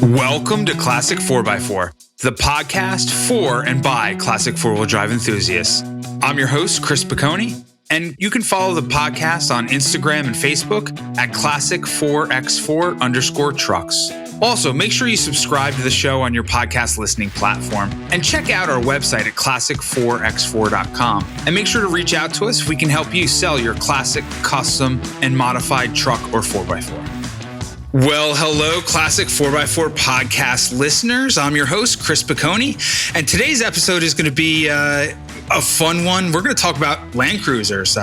Welcome to Classic 4x4, the podcast for and by classic four-wheel drive enthusiasts. I'm your host, Chris Piccone, and you can follow the podcast on Instagram and Facebook at classic4x4_trucks. Also, make sure you subscribe to the show on your podcast listening platform and check out our website at classic4x4.com. And make sure to reach out to us if we can help you sell your classic, custom, and modified truck or 4x4. Well, hello, Classic 4x4 podcast listeners. I'm your host, Chris Piccone, and today's episode is going to be a fun one. We're going to talk about Land Cruisers,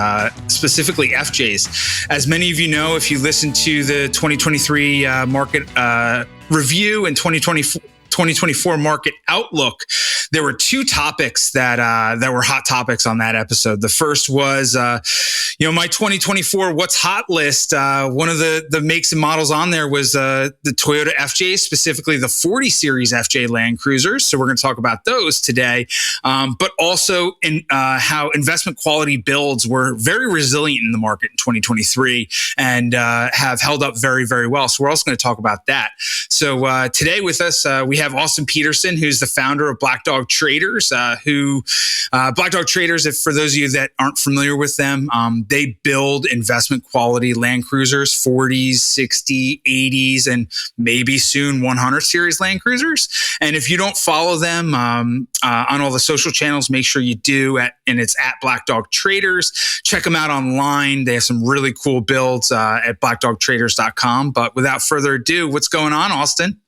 specifically FJs. As many of you know, if you listen to the 2023 market review and 2024 market outlook, there were two topics that were hot topics on that episode. The first was, my 2024 What's Hot list. One of the makes and models on there was the Toyota FJ, specifically the 40 Series FJ Land Cruisers. So we're going to talk about those today, but also in how investment quality builds were very resilient in the market in 2023 and have held up very, very well. So we're also going to talk about that. So today with us, we have Austin Petersen, who's the founder of Black Dog Traders, Black Dog Traders, if for those of you that aren't familiar with them, they build investment quality Land Cruisers, 40s, 60s, 80s, and maybe soon 100 Series Land Cruisers. And if you don't follow them on all the social channels, make sure you do, and it's at Black Dog Traders. Check them out online. They have some really cool builds at blackdogtraders.com. But without further ado, what's going on, Austin?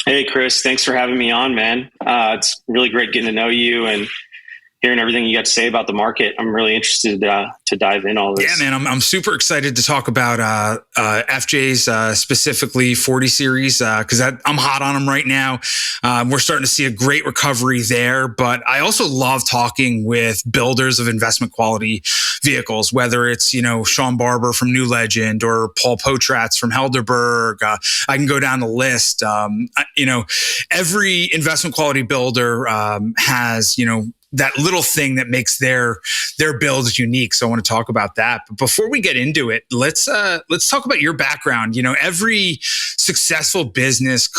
Hey, Chris, thanks for having me on, man. It's really great getting to know you and hearing everything you got to say about the market. I'm really interested to dive in all this. Yeah, man, I'm super excited to talk about FJs, specifically 40 Series, because I'm hot on them right now. We're starting to see a great recovery there, but I also love talking with builders of investment quality vehicles, whether it's, Sean Barber from New Legend or Paul Potratz from Helderberg. I can go down the list. Every investment quality builder has, that little thing that makes their builds unique. So I want to talk about that. But before we get into it, let's talk about your background. Every successful business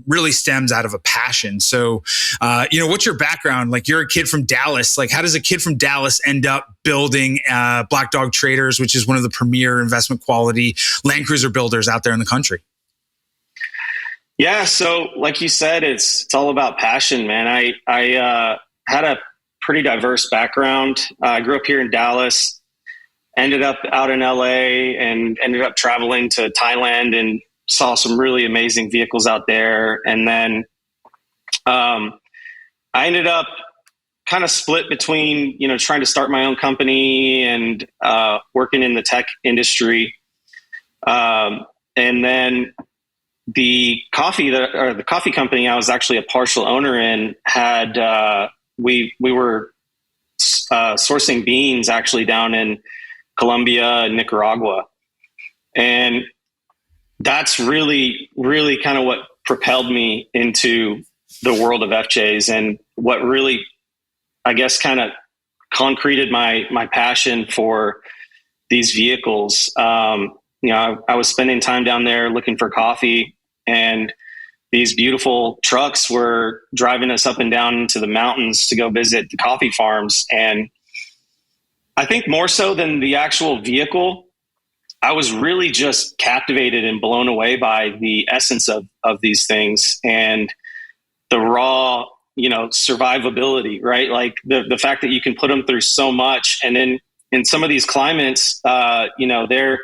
really stems out of a passion. So, what's your background? Like, you're a kid from Dallas. Like, how does a kid from Dallas end up building Black Dog Traders, which is one of the premier investment quality Land Cruiser builders out there in the country? Yeah. So like you said, it's all about passion, man. I had a pretty diverse background. I grew up here in Dallas, ended up out in LA, and ended up traveling to Thailand and saw some really amazing vehicles out there. And then I ended up kind of split between, trying to start my own company and working in the tech industry. And then the coffee company I was actually a partial owner in had we were sourcing beans actually down in Colombia and Nicaragua. And that's really, really kind of what propelled me into the world of FJs, and what really, I guess, kind of concreted my passion for these vehicles. I was spending time down there looking for coffee, and these beautiful trucks were driving us up and down into the mountains to go visit the coffee farms. And I think more so than the actual vehicle, I was really just captivated and blown away by the essence of these things and the raw, survivability, right? Like the fact that you can put them through so much. And then in some of these climates, they're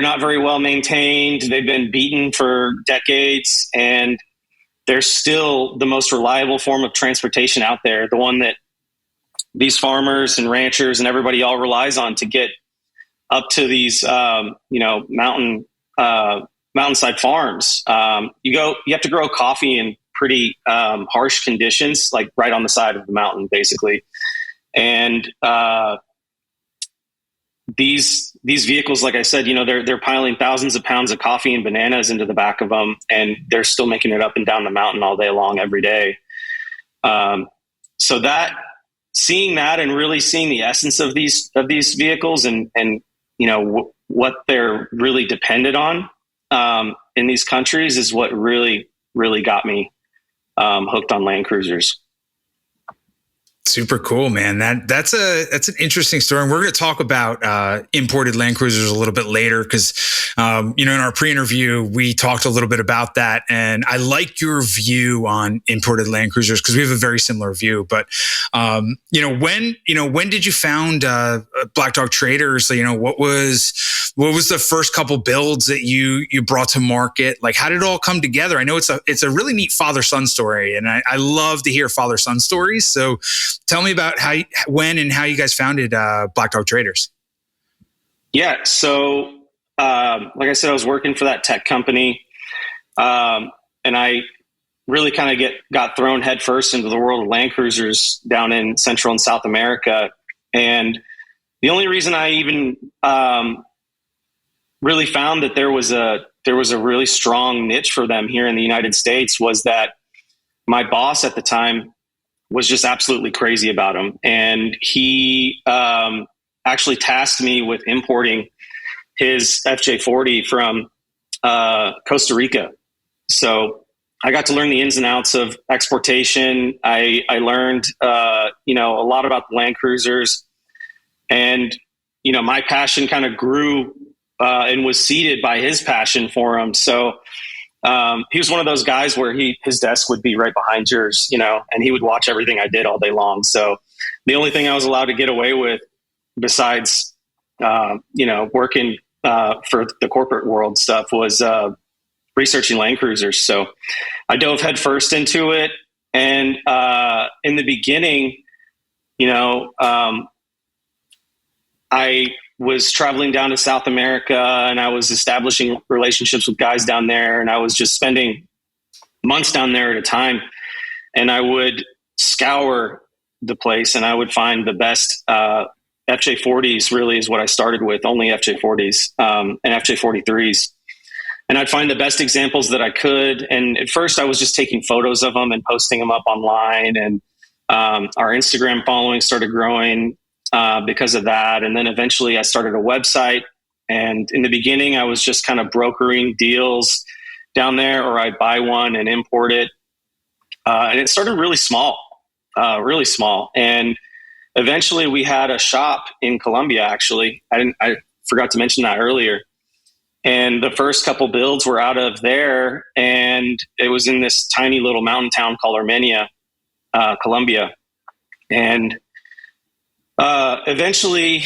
not very well maintained. They've been beaten for decades, and they're still the most reliable form of transportation out there. The one that these farmers and ranchers and everybody all relies on to get up to these, mountainside farms. You have to grow coffee in pretty harsh conditions, like right on the side of the mountain, basically. And these vehicles, like I said, they're piling thousands of pounds of coffee and bananas into the back of them, and they're still making it up and down the mountain all day long, every day. So that seeing that and really seeing the essence of these vehicles and what they're really dependent on in these countries is what really, really got me hooked on Land Cruisers. Super cool, man. That's an interesting story. And we're going to talk about imported Land Cruisers a little bit later because, in our pre-interview, we talked a little bit about that. And I like your view on imported Land Cruisers because we have a very similar view. But, when did you found Black Dog Traders? What was the first couple builds that you brought to market? Like, how did it all come together? I know it's a really neat father-son story, and I love to hear father-son stories. So tell me about when and how you guys founded Black Dog Traders. Yeah. So, like I said, I was working for that tech company, and I really kind of got thrown headfirst into the world of Land Cruisers down in Central and South America. And the only reason I even really found that there was a really strong niche for them here in the United States was that my boss at the time was just absolutely crazy about them. And he actually tasked me with importing his FJ40 from Costa Rica. So I got to learn the ins and outs of exportation. I learned, a lot about the Land Cruisers, and, my passion kind of grew and was seeded by his passion for them. So he was one of those guys where his desk would be right behind yours, and he would watch everything I did all day long. So the only thing I was allowed to get away with besides, working for the corporate world stuff was researching Land Cruisers. So I dove headfirst into it. And in the beginning, I was traveling down to South America and I was establishing relationships with guys down there. And I was just spending months down there at a time. And I would scour the place and I would find the best FJ40s really is what I started with, only FJ40s and FJ43s. And I'd find the best examples that I could. And at first I was just taking photos of them and posting them up online. And our Instagram following started growing because of that. And then eventually I started a website. And in the beginning, I was just kind of brokering deals down there, or I'd buy one and import it. And it started really small. And eventually we had a shop in Colombia, actually. I forgot to mention that earlier. And the first couple builds were out of there. And it was in this tiny little mountain town called Armenia, Colombia. And eventually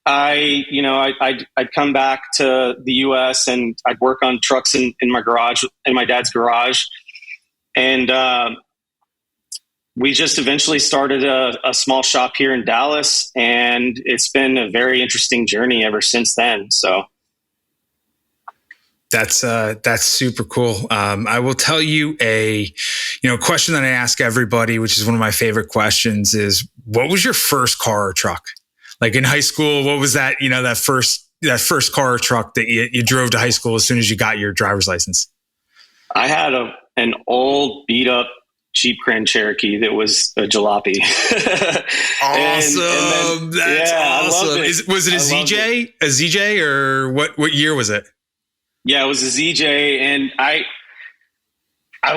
I'd come back to the US and I'd work on trucks in my garage, in my dad's garage. And we just eventually started a small shop here in Dallas, and it's been a very interesting journey ever since then. So that's super cool. I will tell you a question that I ask everybody, which is one of my favorite questions, is what was your first car or truck? Like in high school, what was that, that first car or truck that you drove to high school as soon as you got your driver's license? I had an old beat up Jeep Grand Cherokee that was a jalopy. Awesome. That's awesome. Was it a ZJ? A ZJ, or what year was it? Yeah, it was a ZJ, and I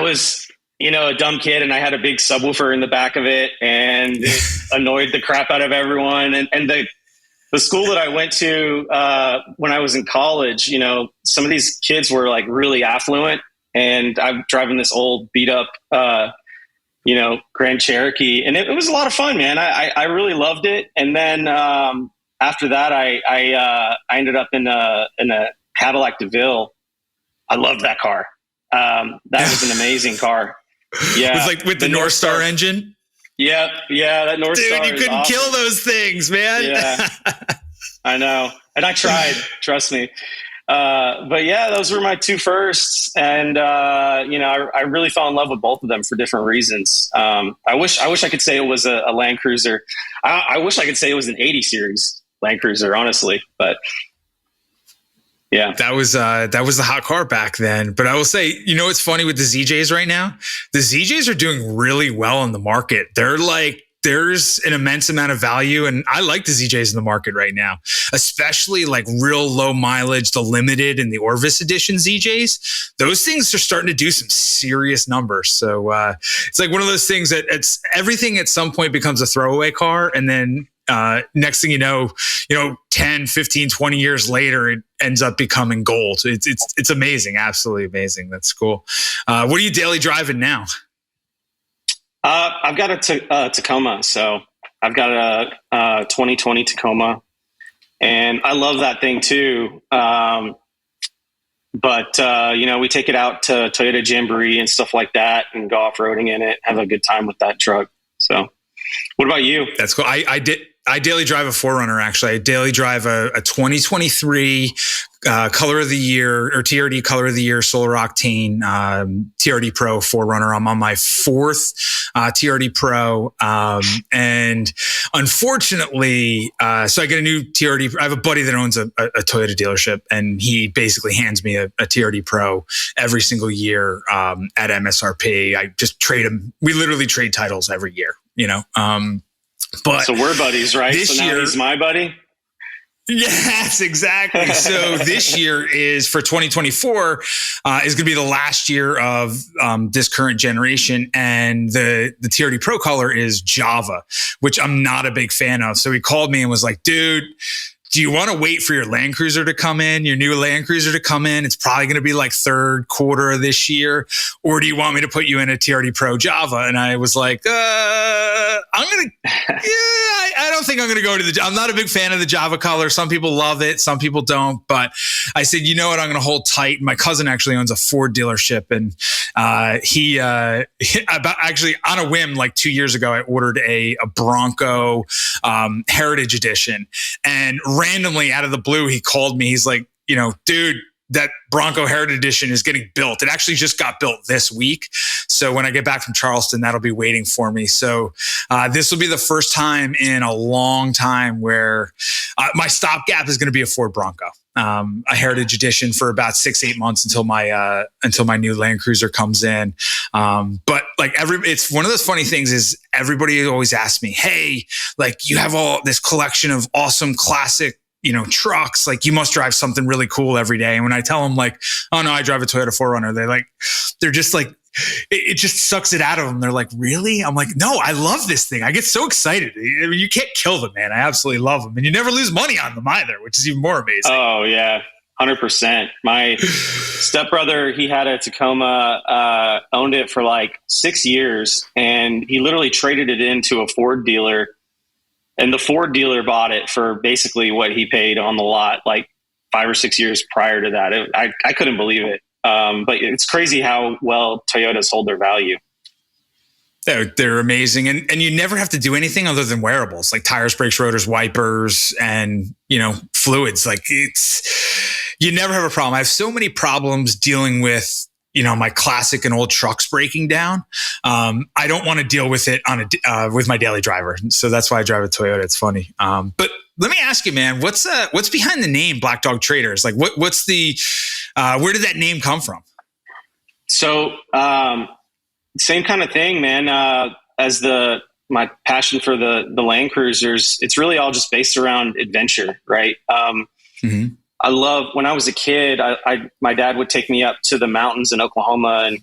was, a dumb kid, and I had a big subwoofer in the back of it, and it annoyed the crap out of everyone. And the school that I went to when I was in college, some of these kids were like really affluent, and I'm driving this old beat up, Grand Cherokee, and it was a lot of fun, man. I really loved it. And then after that, I ended up in a Cadillac DeVille. I loved that car. That was an amazing car. Yeah, with the North Star engine. Yeah, that North Star. Dude, you couldn't kill those things, man. Yeah, I know, and I tried. Trust me. But yeah, those were my two firsts, and I really fell in love with both of them for different reasons. I wish I could say it was a Land Cruiser. I wish I could say it was an 80 series Land Cruiser, honestly, but. Yeah, that was the hot car back then. But I will say, it's funny with the ZJs right now. The ZJs are doing really well on the market. They're there's an immense amount of value. And I like the ZJs in the market right now, especially like real low mileage, the limited and the Orvis edition ZJs. Those things are starting to do some serious numbers. So it's like one of those things that it's everything at some point becomes a throwaway car. And then next thing you know, 10, 15, 20 years later, it ends up becoming gold. It's amazing. Absolutely amazing. That's cool. What are you daily driving now? I've got a Tacoma. So I've got a 2020 Tacoma, and I love that thing too. But we take it out to Toyota Jamboree and stuff like that and go off-roading in it, have a good time with that truck. So what about you? That's cool. I daily drive a 4Runner, actually. I daily drive a 2023 Color of the Year or TRD Color of the Year Solar Octane TRD Pro 4Runner. I'm on my fourth TRD Pro. And unfortunately, so I get a new TRD. I have a buddy that owns a Toyota dealership, and he basically hands me a TRD Pro every single year at MSRP. I just trade him. We literally trade titles every year, But so we're buddies, right? So now he's my buddy. Yes, exactly. So this year is for 2024 is going to be the last year of this current generation, and the TRD Pro color is Java, which I'm not a big fan of. So he called me and was like, "Dude, do you want to wait for your Land Cruiser to come in, your new Land Cruiser to come in? It's probably going to be like third quarter of this year. Or do you want me to put you in a TRD Pro Java?" And I was like, I don't think I'm going to go to I'm not a big fan of the Java color. Some people love it. Some people don't. But I said, you know what? I'm going to hold tight. My cousin actually owns a Ford dealership. And he actually on a whim, like 2 years ago, I ordered a Bronco Heritage Edition. And randomly out of the blue, he called me. He's like, dude, that Bronco Heritage Edition is getting built. It actually just got built this week. So when I get back from Charleston, that'll be waiting for me. So this will be the first time in a long time where my stopgap is going to be a Ford Bronco, a Heritage Edition for about 6-8 months until my new Land Cruiser comes in. But like it's one of those funny things is everybody always asks me, hey, like you have all this collection of awesome classic trucks, like you must drive something really cool every day. And when I tell them like, oh no, I drive a Toyota 4Runner, they're just like, it just sucks it out of them. They're like, really? I'm like, no, I love this thing. I get so excited. I mean, you can't kill them, man. I absolutely love them. And you never lose money on them either, which is even more amazing. Oh yeah. 100%. My stepbrother, he had a Tacoma, owned it for like 6 years, and he literally traded it into a Ford dealer. And the Ford dealer bought it for basically what he paid on the lot, like 5 or 6 years prior to that. I couldn't believe it. But it's crazy how well Toyotas hold their value. They're amazing. And you never have to do anything other than wearables, like tires, brakes, rotors, wipers, and, fluids. Like you never have a problem. I have so many problems dealing with my classic and old trucks breaking down. I don't want to deal with it with my daily driver. So that's why I drive a Toyota. It's funny. But let me ask you, man, what's behind the name Black Dog Traders? Like what's the, where did that name come from? So, same kind of thing, man. As my passion for the Land Cruisers, it's really all just based around adventure, right? Mm-hmm. I love when I was a kid, my dad would take me up to the mountains in Oklahoma, and,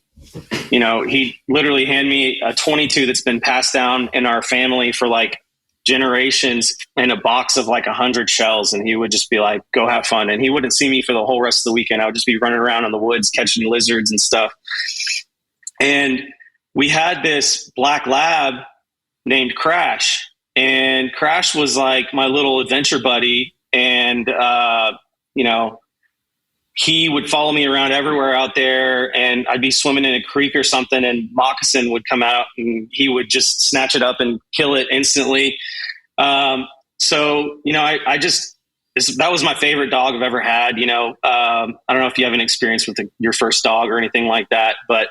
he literally hand me a 22 that's been passed down in our family for like generations in a box of like 100 shells. And he would just be like, go have fun. And he wouldn't see me for the whole rest of the weekend. I would just be running around in the woods, catching lizards and stuff. And we had this black lab named Crash, and Crash was like my little adventure buddy. And, he would follow me around everywhere out there, and I'd be swimming in a creek or something, and moccasin would come out and he would just snatch it up and kill it instantly. That was my favorite dog I've ever had. I don't know if you have an experience with your first dog or anything like that, but,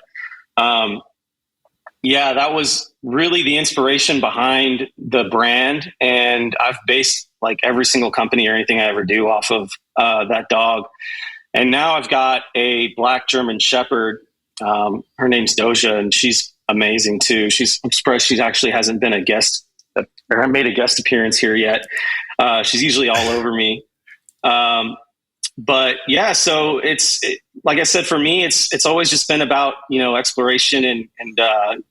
that was really the inspiration behind the brand. And I've based like every single company or anything I ever do off of that dog. And now I've got a black German Shepherd. Her name's Doja, and she's amazing too. I'm surprised she actually hasn't been a guest or made a guest appearance here yet. She's usually all over me. But yeah, so like I said, for me, it's always just been about, exploration and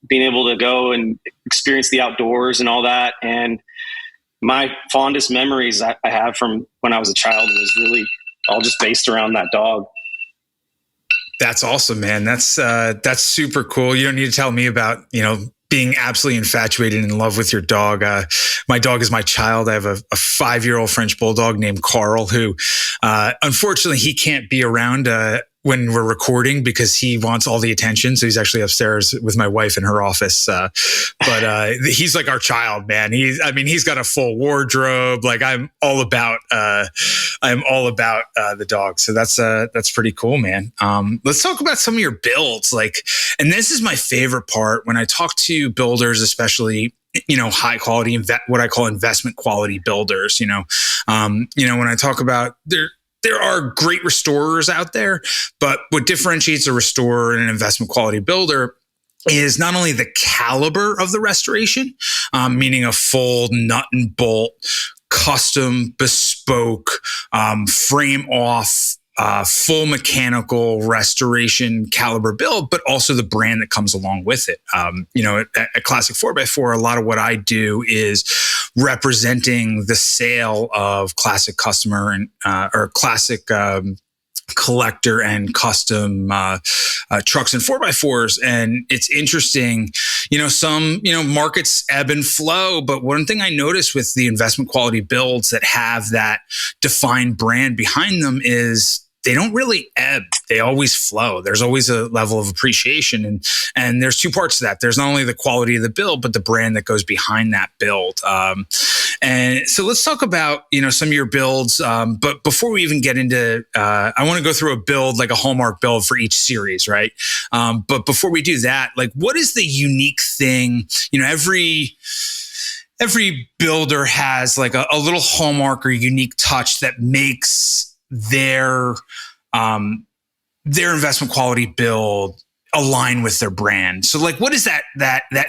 being able to go and experience the outdoors and all that. And my fondest memories I have from when I was a child was really all just based around that dog. That's awesome, man. That's super cool. You don't need to tell me about, being absolutely infatuated and in love with your dog. My dog is my child. I have a 5-year-old French bulldog named Carl, who, unfortunately, he can't be around when we're recording because he wants all the attention. So he's actually upstairs with my wife in her office. But he's like our child, man. He's got a full wardrobe. Like I'm all about the dog. So that's pretty cool, man. Let's talk about some of your builds. And this is my favorite part when I talk to builders, especially, high quality, what I call investment quality builders, when I talk about there are great restorers out there, but what differentiates a restorer and an investment quality builder is not only the caliber of the restoration, meaning a full nut and bolt, custom, bespoke, frame off, full mechanical restoration caliber build, but also the brand that comes along with it. At Classic 4x4, a lot of what I do is representing the sale of classic customer and or classic collector and custom trucks and 4x4s. And it's interesting, some, markets ebb and flow. But one thing I noticed with the investment quality builds that have that defined brand behind them is they don't really ebb. They always flow. There's always a level of appreciation. And there's two parts to that. There's not only the quality of the build, but the brand that goes behind that build. And so let's talk about, some of your builds. But before we even get into, I want to go through a build, like a hallmark build for each series, right? But before we do that, what is the unique thing? Every builder has a little hallmark or unique touch that makes their investment quality build align with their brand. So what is that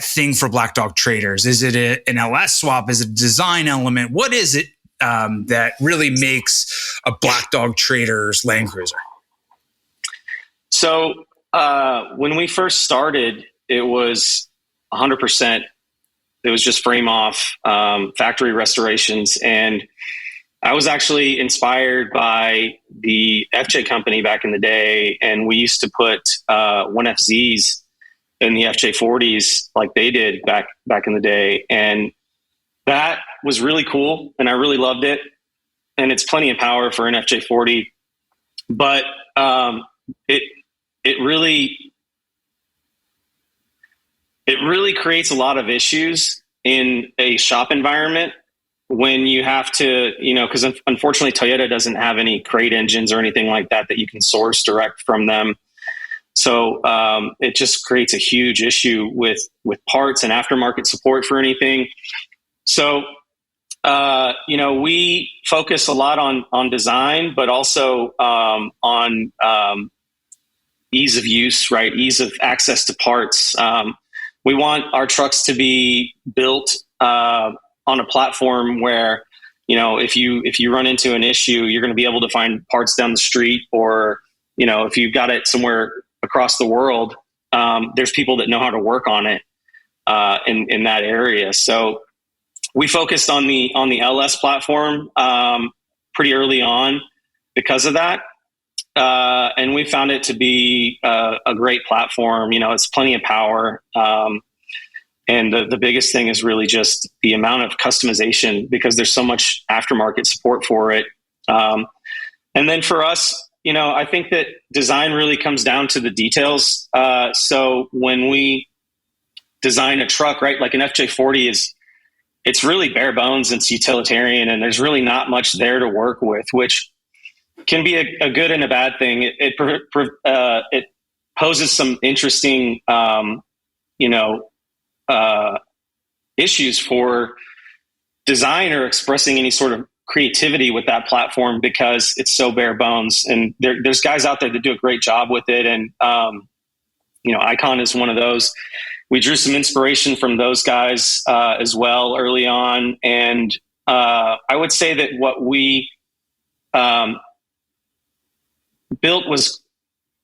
thing for Black Dog Traders? Is it an LS swap? Is it a design element? What is it that really makes a Black Dog Traders Land Cruiser? So when we first started, it was 100%. It was just frame off factory restorations. And I was actually inspired by the FJ company back in the day, and we used to put 1FZs in the FJ40s like they did back in the day, and that was really cool, and I really loved it. And it's plenty of power for an FJ40, but it really creates a lot of issues in a shop environment. When you have to, because unfortunately Toyota doesn't have any crate engines or anything like that you can source direct from them. So it just creates a huge issue with parts and aftermarket support for anything. So, we focus a lot on design, but also on ease of use, right? Ease of access to parts. We want our trucks to be built on a platform where, if you run into an issue, you're going to be able to find parts down the street, or, if you've got it somewhere across the world, there's people that know how to work on it in that area. So we focused on the LS platform pretty early on because of that. And we found it to be a great platform. It's plenty of power. And the biggest thing is really just the amount of customization, because there's so much aftermarket support for it. And then for us, I think that design really comes down to the details. So when we design a truck, right, like an FJ40 it's really bare bones, it's utilitarian, and there's really not much there to work with, which can be a good and a bad thing. It poses some interesting, issues for design or expressing any sort of creativity with that platform, because it's so bare bones. And there's guys out there that do a great job with it. And, Icon is one of those. we drew some inspiration from those guys as well early on. And I would say that what we built was,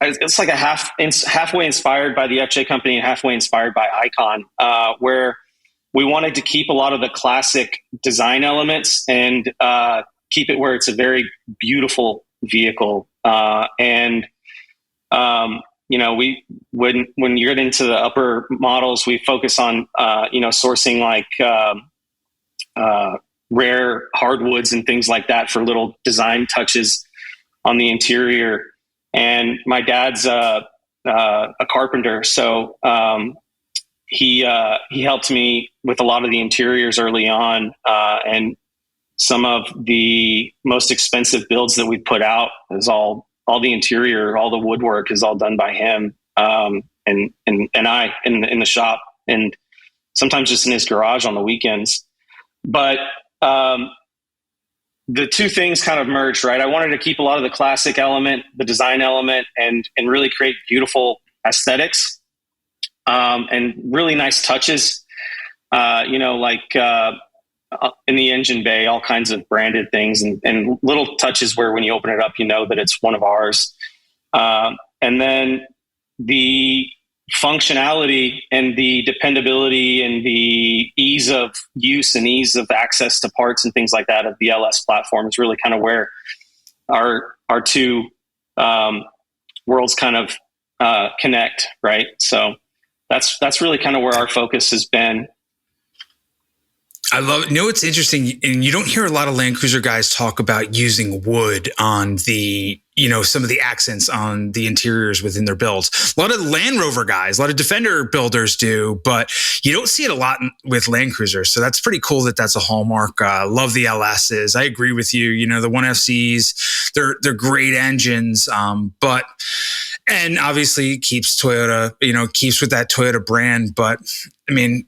it's like halfway inspired by the FJ company and halfway inspired by Icon, where we wanted to keep a lot of the classic design elements and keep it where it's a very beautiful vehicle. When you get into the upper models, we focus on, sourcing like rare hardwoods and things like that for little design touches on the interior. And my dad's a carpenter, so he helped me with a lot of the interiors early on, and some of the most expensive builds that we put out is all the interior, all the woodwork is all done by him, and I in the shop, and sometimes just in his garage on the weekends. But the two things kind of merged, right? I wanted to keep a lot of the classic element, the design element, and really create beautiful aesthetics, and really nice touches, in the engine bay, all kinds of branded things and little touches where when you open it up, you know that it's one of ours. And then the functionality and the dependability and the ease of use and ease of access to parts and things like that of the LS platform is really kind of where our two worlds kind of connect, right? So that's really kind of where our focus has been. I love it. You know, it's interesting, and you don't hear a lot of Land Cruiser guys talk about using wood on the, some of the accents on the interiors within their builds. A lot of Land Rover guys, a lot of Defender builders do, but you don't see it a lot with Land Cruisers. So that's pretty cool that that's a hallmark. Love the LSs. I agree with you. The 1FCs, they're great engines, but and obviously keeps Toyota, keeps with that Toyota brand. But I mean,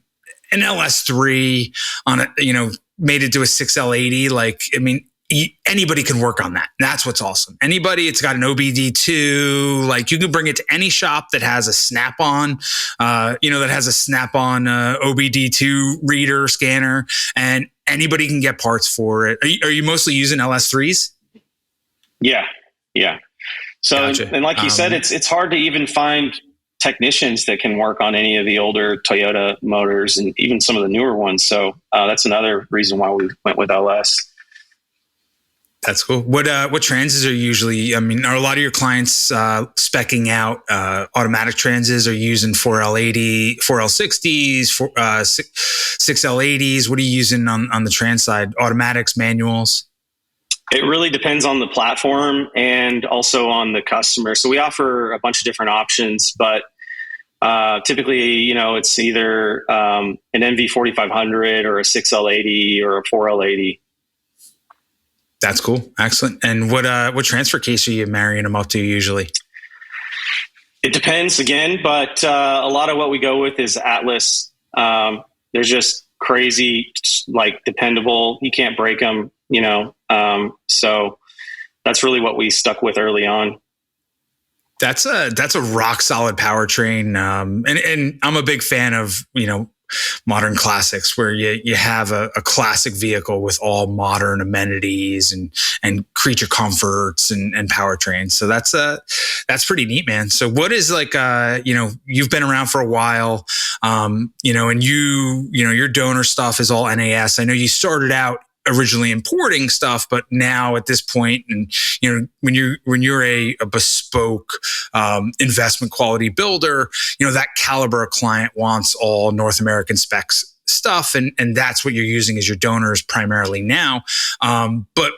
an LS3 on a, made it to a 6L80. Anybody can work on that. That's what's awesome. Anybody, it's got an OBD2, you can bring it to any shop that has a snap-on, OBD2 reader, scanner, and anybody can get parts for it. Are you mostly using LS3s? Yeah. So, Gotcha. And like you said, it's hard to even find technicians that can work on any of the older Toyota motors and even some of the newer ones. So that's another reason why we went with LS. That's cool. What transes are usually, are a lot of your clients speccing out automatic transes, or using 4L80, 4L60s, 6L80s? What are you using on the trans side? Automatics, manuals? It really depends on the platform and also on the customer. So we offer a bunch of different options, but typically, it's either an NV4500 or a 6L80 or a 4L80. That's cool. Excellent. And what transfer case are you marrying them up to usually? It depends again, but a lot of what we go with is Atlas. They're just crazy, dependable. You can't break them, so that's really what we stuck with early on. That's a rock solid powertrain. And I'm a big fan of, modern classics where you have a classic vehicle with all modern amenities and creature comforts and powertrains. So that's pretty neat, man. So what is you've been around for a while, and your donor stuff is all NAS. I know you started out originally importing stuff, but now at this point, and when you're a bespoke investment quality builder, that caliber of client wants all North American specs stuff, and that's what you're using as your donors primarily now. But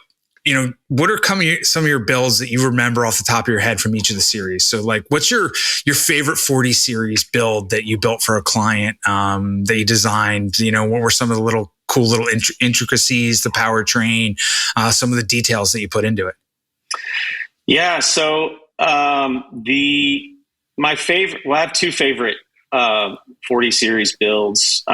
what are some of your builds that you remember off the top of your head from each of the series? So what's your favorite 40 series build that you built for a client, that you designed? What were some of the cool little intricacies, the powertrain, some of the details that you put into it? Yeah. So my favorite, I have two favorite 40 series builds.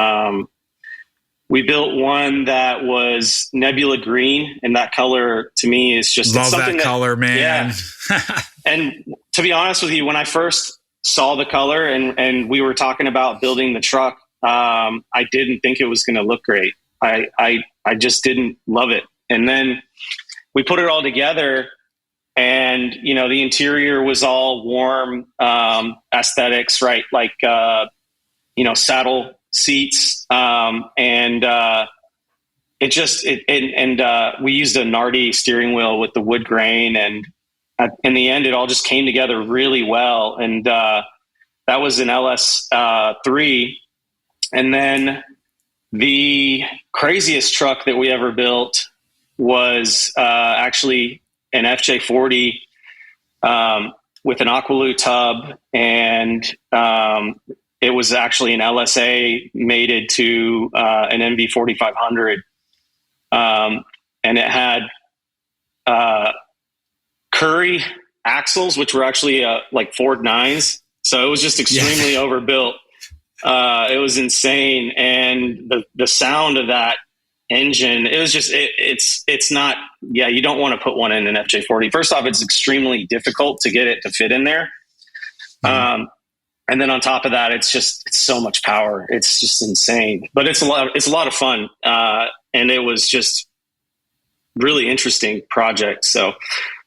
We built one that was Nebula green, and that color to me is just love that color, man. Yeah. And to be honest with you, when I first saw the color and we were talking about building the truck, I didn't think it was going to look great. I just didn't love it. And then we put it all together, and, you know, the interior was all warm, aesthetics, right? Like, you know, saddle seats. And we used a Nardi steering wheel with the wood grain, and in the end, it all just came together really well. And, that was an LS3. And then the craziest truck that we ever built was, actually an FJ40, with an Aqualoo tub. And, it was actually an LSA mated to, an MV 4500. And it had, Curry axles, which were actually, like Ford 9s. So it was just extremely overbuilt. It was insane. And the sound of that engine, it was just, it's not, you don't want to put one in an FJ40. First off, it's extremely difficult to get it to fit in there. And then on top of that, it's so much power. It's just insane, but it's a lot of fun. And it was just really interesting project. So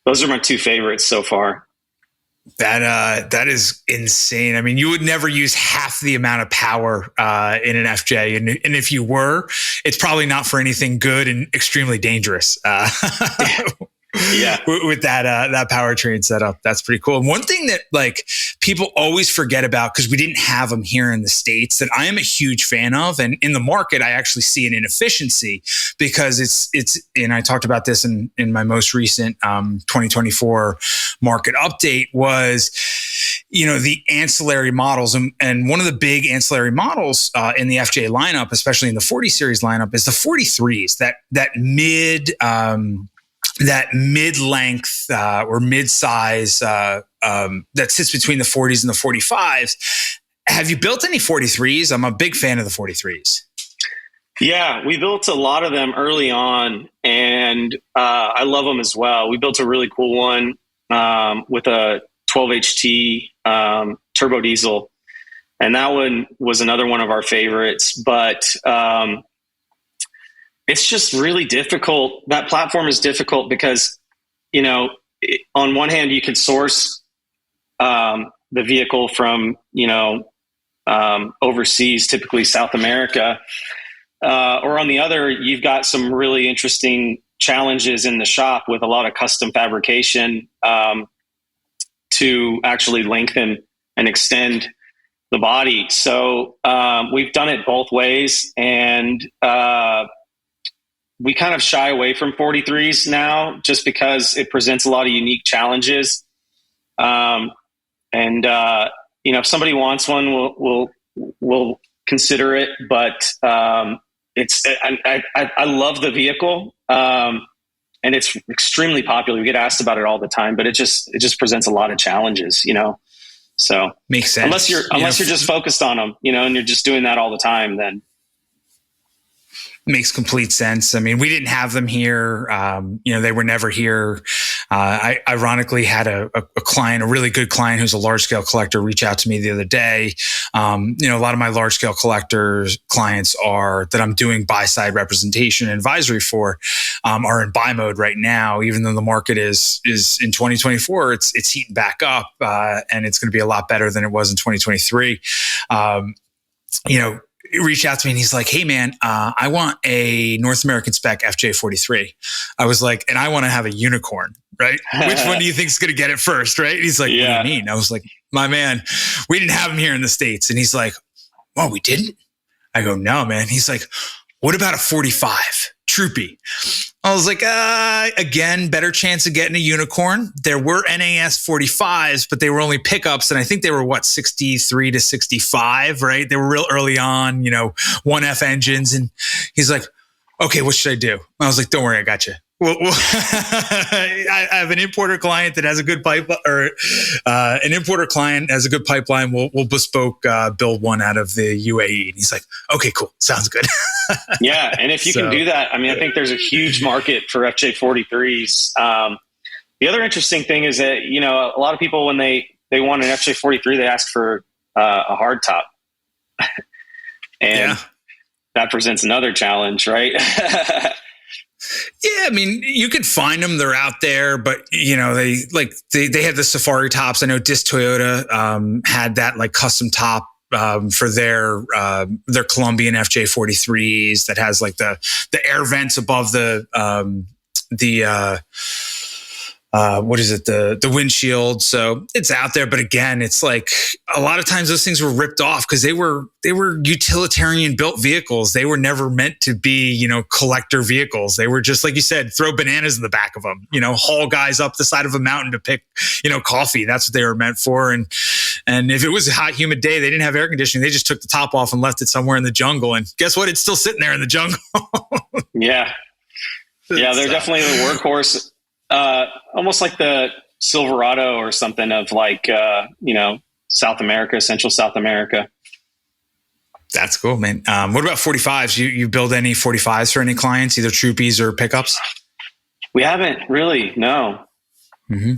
those are my two favorites so far. That is insane. I mean, you would never use half the amount of power in an FJ, and if you were, it's probably not for anything good and extremely dangerous. With that powertrain setup, that's pretty cool. And one thing that like people always forget about, because we didn't have them here in the States, that I am a huge fan of, and in the market I actually see an inefficiency, because it's and I talked about this in my most recent 2024 market update, was, you know, the ancillary models, and one of the big ancillary models in the FJ lineup, especially in the 40 series lineup, is the 43s, that mid-length or mid-size that sits between the 40s and the 45s. Have you built any 43s? I'm a big fan of the 43s. Yeah, we built a lot of them early on, and I love them as well. We built a really cool one with a 12 HT turbo diesel, and that one was another one of our favorites. But it's just really difficult. That platform is difficult because, you know, on one hand, you could source the vehicle from, you know, overseas, typically South America. Or on the other, you've got some really interesting challenges in the shop with a lot of custom fabrication to actually lengthen and extend the body. So we've done it both ways, and we kind of shy away from 43s now just because it presents a lot of unique challenges. And you know, if somebody wants one, we'll consider it. But I love the vehicle, and it's extremely popular. We get asked about it all the time, but it just presents a lot of challenges, you know. So makes sense. Unless you're just focused on them, you know, and you're just doing that all the time, then. Makes complete sense. I mean, we didn't have them here. You know, they were never here. I ironically had a client, a really good client who's a large scale collector, reach out to me the other day. You know, a lot of my large scale clients that I'm doing buy side representation and advisory for, are in buy mode right now, even though the market is in 2024, it's heating back up, and it's going to be a lot better than it was in 2023. You know, reached out to me and he's like, "Hey man, I want a North American spec FJ43. I was like, and I want to have a unicorn, right? Which one do you think is going to get it first, right? And he's like, "What do you mean?" I was like, "My man, we didn't have them here in the States." And he's like, "Oh, we didn't?" I go, "No, man." He's like, "What about a 45 Troopy?" I was like, again, better chance of getting a unicorn. There were NAS 45s, but they were only pickups. And I think they were 63 to 65, right? They were real early on, you know, 1F engines. And he's like, "Okay, what should I do?" I was like, "Don't worry, I got you." Well, I have an importer client that has a good pipeline, or an importer client has a good pipeline. We'll bespoke build one out of the UAE. And he's like, "Okay, cool. Sounds good." Yeah. And if you can do that, I mean, I think there's a huge market for FJ43s. The other interesting thing is that, you know, a lot of people, when they they want an FJ43, they ask for a hard top. And that presents another challenge, right? Yeah, I mean, you could find them; they're out there. But they have the Safari tops. I know Dis Toyota had that like custom top for their Colombian FJ43s that has like the air vents above the windshield. So it's out there. But again, it's like a lot of times those things were ripped off because they were utilitarian built vehicles. They were never meant to be, collector vehicles. They were just, like you said, throw bananas in the back of them, haul guys up the side of a mountain to pick, coffee. That's what they were meant for. And if it was a hot, humid day, they didn't have air conditioning. They just took the top off and left it somewhere in the jungle. And guess what? It's still sitting there in the jungle. Yeah. Yeah. They're definitely the workhorse. Almost like the Silverado or something of like, South America, Central South America. That's cool, man. What about 45s? You build any 45s for any clients, either Troopies or pickups? We haven't really, no. Mm-hmm.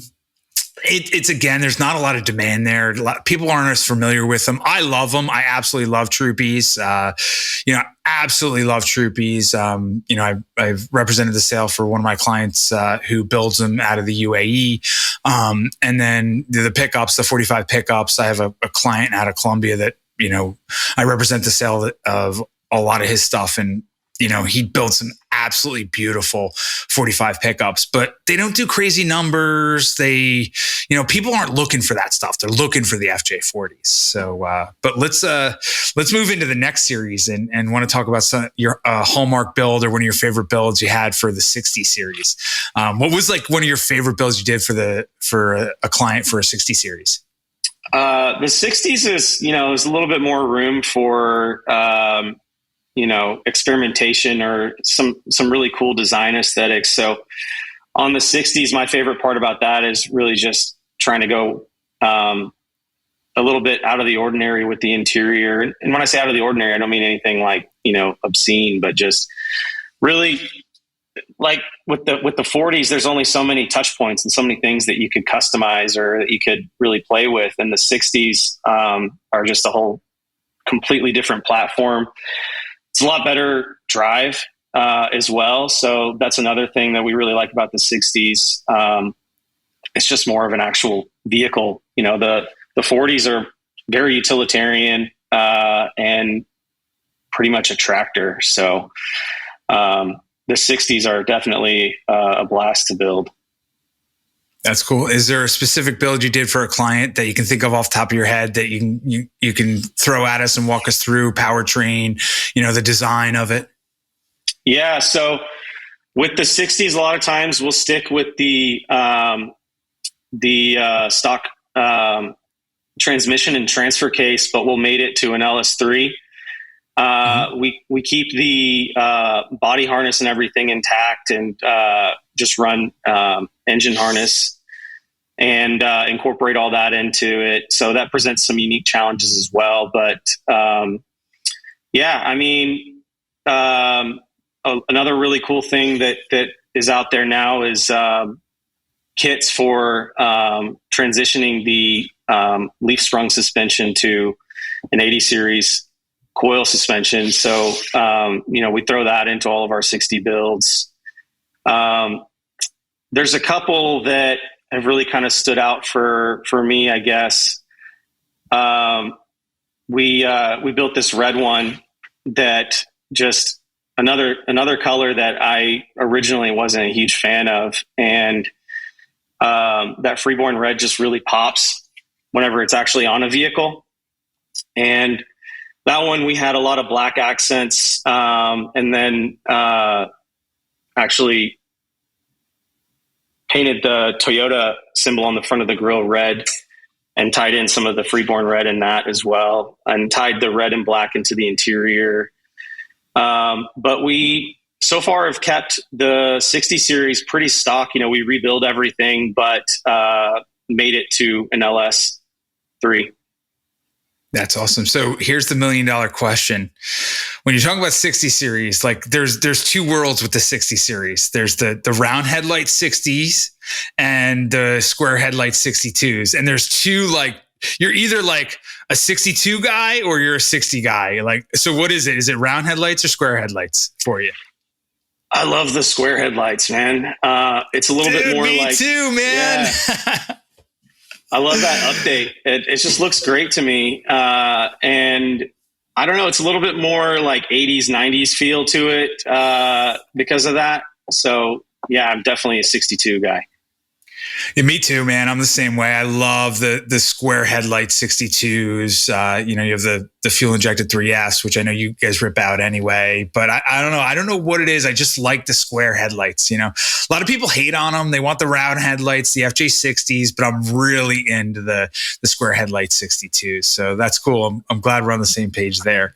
It's again, there's not a lot of demand there. People aren't as familiar with them. I love them. I absolutely love Troopies. Absolutely love Troopies. I've represented the sale for one of my clients who builds them out of the UAE. And then the pickups, the 45 pickups, I have a client out of Colombia that, I represent the sale of a lot of his stuff. And, he built some absolutely beautiful 45 pickups, but they don't do crazy numbers. They, people aren't looking for that stuff. They're looking for the FJ40s. So, but let's move into the next series and want to talk about your hallmark build or one of your favorite builds you had for the 60 series. What was like one of your favorite builds you did for a client for a 60 series? The 60s is, is a little bit more room for, experimentation or some really cool design aesthetics. So on the 60s, my favorite part about that is really just trying to go a little bit out of the ordinary with the interior. And when I say out of the ordinary, I don't mean anything like, obscene, but just really like with the 40s, there's only so many touch points and so many things that you could customize or that you could really play with. And the 60s are just a whole completely different platform. It's a lot better drive as well. So that's another thing that we really like about the 60s. It's just more of an actual vehicle. The 40s are very utilitarian and pretty much a tractor. So the 60s are definitely a blast to build. That's cool. Is there a specific build you did for a client that you can think of off the top of your head that you can throw at us and walk us through powertrain, the design of it? Yeah. So with the 60s, a lot of times we'll stick with the stock transmission and transfer case, but we'll mate it to an LS3. We keep the body harness and everything intact and just run engine harness and incorporate all that into it. So that presents some unique challenges as well. But another really cool thing that is out there now is kits for transitioning the leaf sprung suspension to an 80 series coil suspension. So, we throw that into all of our 60 builds. There's a couple that have really kind of stood out for me, I guess. We built this red one that just another color that I originally wasn't a huge fan of. And that freeborn red just really pops whenever it's actually on a vehicle. And that one, we had a lot of black accents, and then actually painted the Toyota symbol on the front of the grille red and tied in some of the freeborn red in that as well, and tied the red and black into the interior. But we so far have kept the 60 series pretty stock. We rebuild everything, but made it to an LS3. That's awesome. So here's the $1 million question. when you're talking about 60 series, like there's two worlds with the 60 series. There's the round headlight 60s and the square headlight 62s. And there's two, like, you're either like a 62 guy or you're a 60 guy. Like, so what is it? Is it round headlights or square headlights for you? I love the square headlights, man. It's a little bit more me like... too, man. Yeah. I love that update. It just looks great to me. And I don't know, it's a little bit more like 80s, 90s feel to it because of that. So yeah, I'm definitely a 62 guy. Yeah, me too, man. I'm the same way. I love the square headlight 62s. You have the fuel injected 3S, which I know you guys rip out anyway. But I don't know. I don't know what it is. I just like the square headlights. A lot of people hate on them. They want the round headlights, the FJ60s, but I'm really into the square headlight 62s. So that's cool. I'm glad we're on the same page there.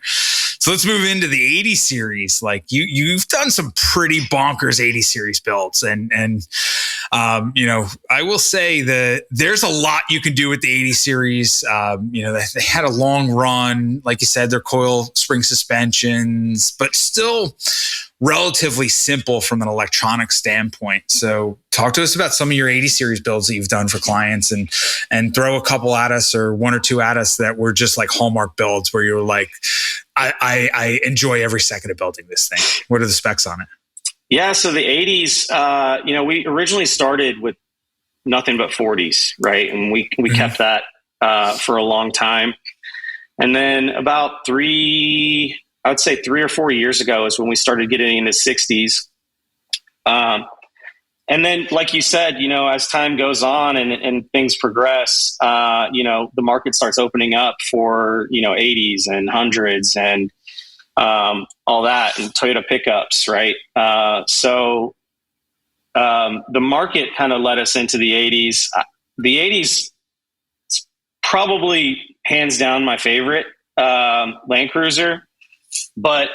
So let's move into the 80 series. Like you've done some pretty bonkers 80 series builds, and I will say that there's a lot you can do with the 80 series. They had a long run, like you said, their coil spring suspensions, but still relatively simple from an electronic standpoint. So talk to us about some of your 80 series builds that you've done for clients, and throw a couple at us, or one or two at us that were just like hallmark builds where you were like, I enjoy every second of building this thing. What are the specs on it? Yeah. So the 80s, we originally started with nothing but 40s, right? And we kept that for a long time. And then about 3 or 4 years ago is when we started getting into 60s. And then, like you said, as time goes on and things progress, the market starts opening up for, 80s and 100s and all that, and Toyota pickups, right? So the market kind of led us into the 80s. The 80s is probably hands down my favorite Land Cruiser, but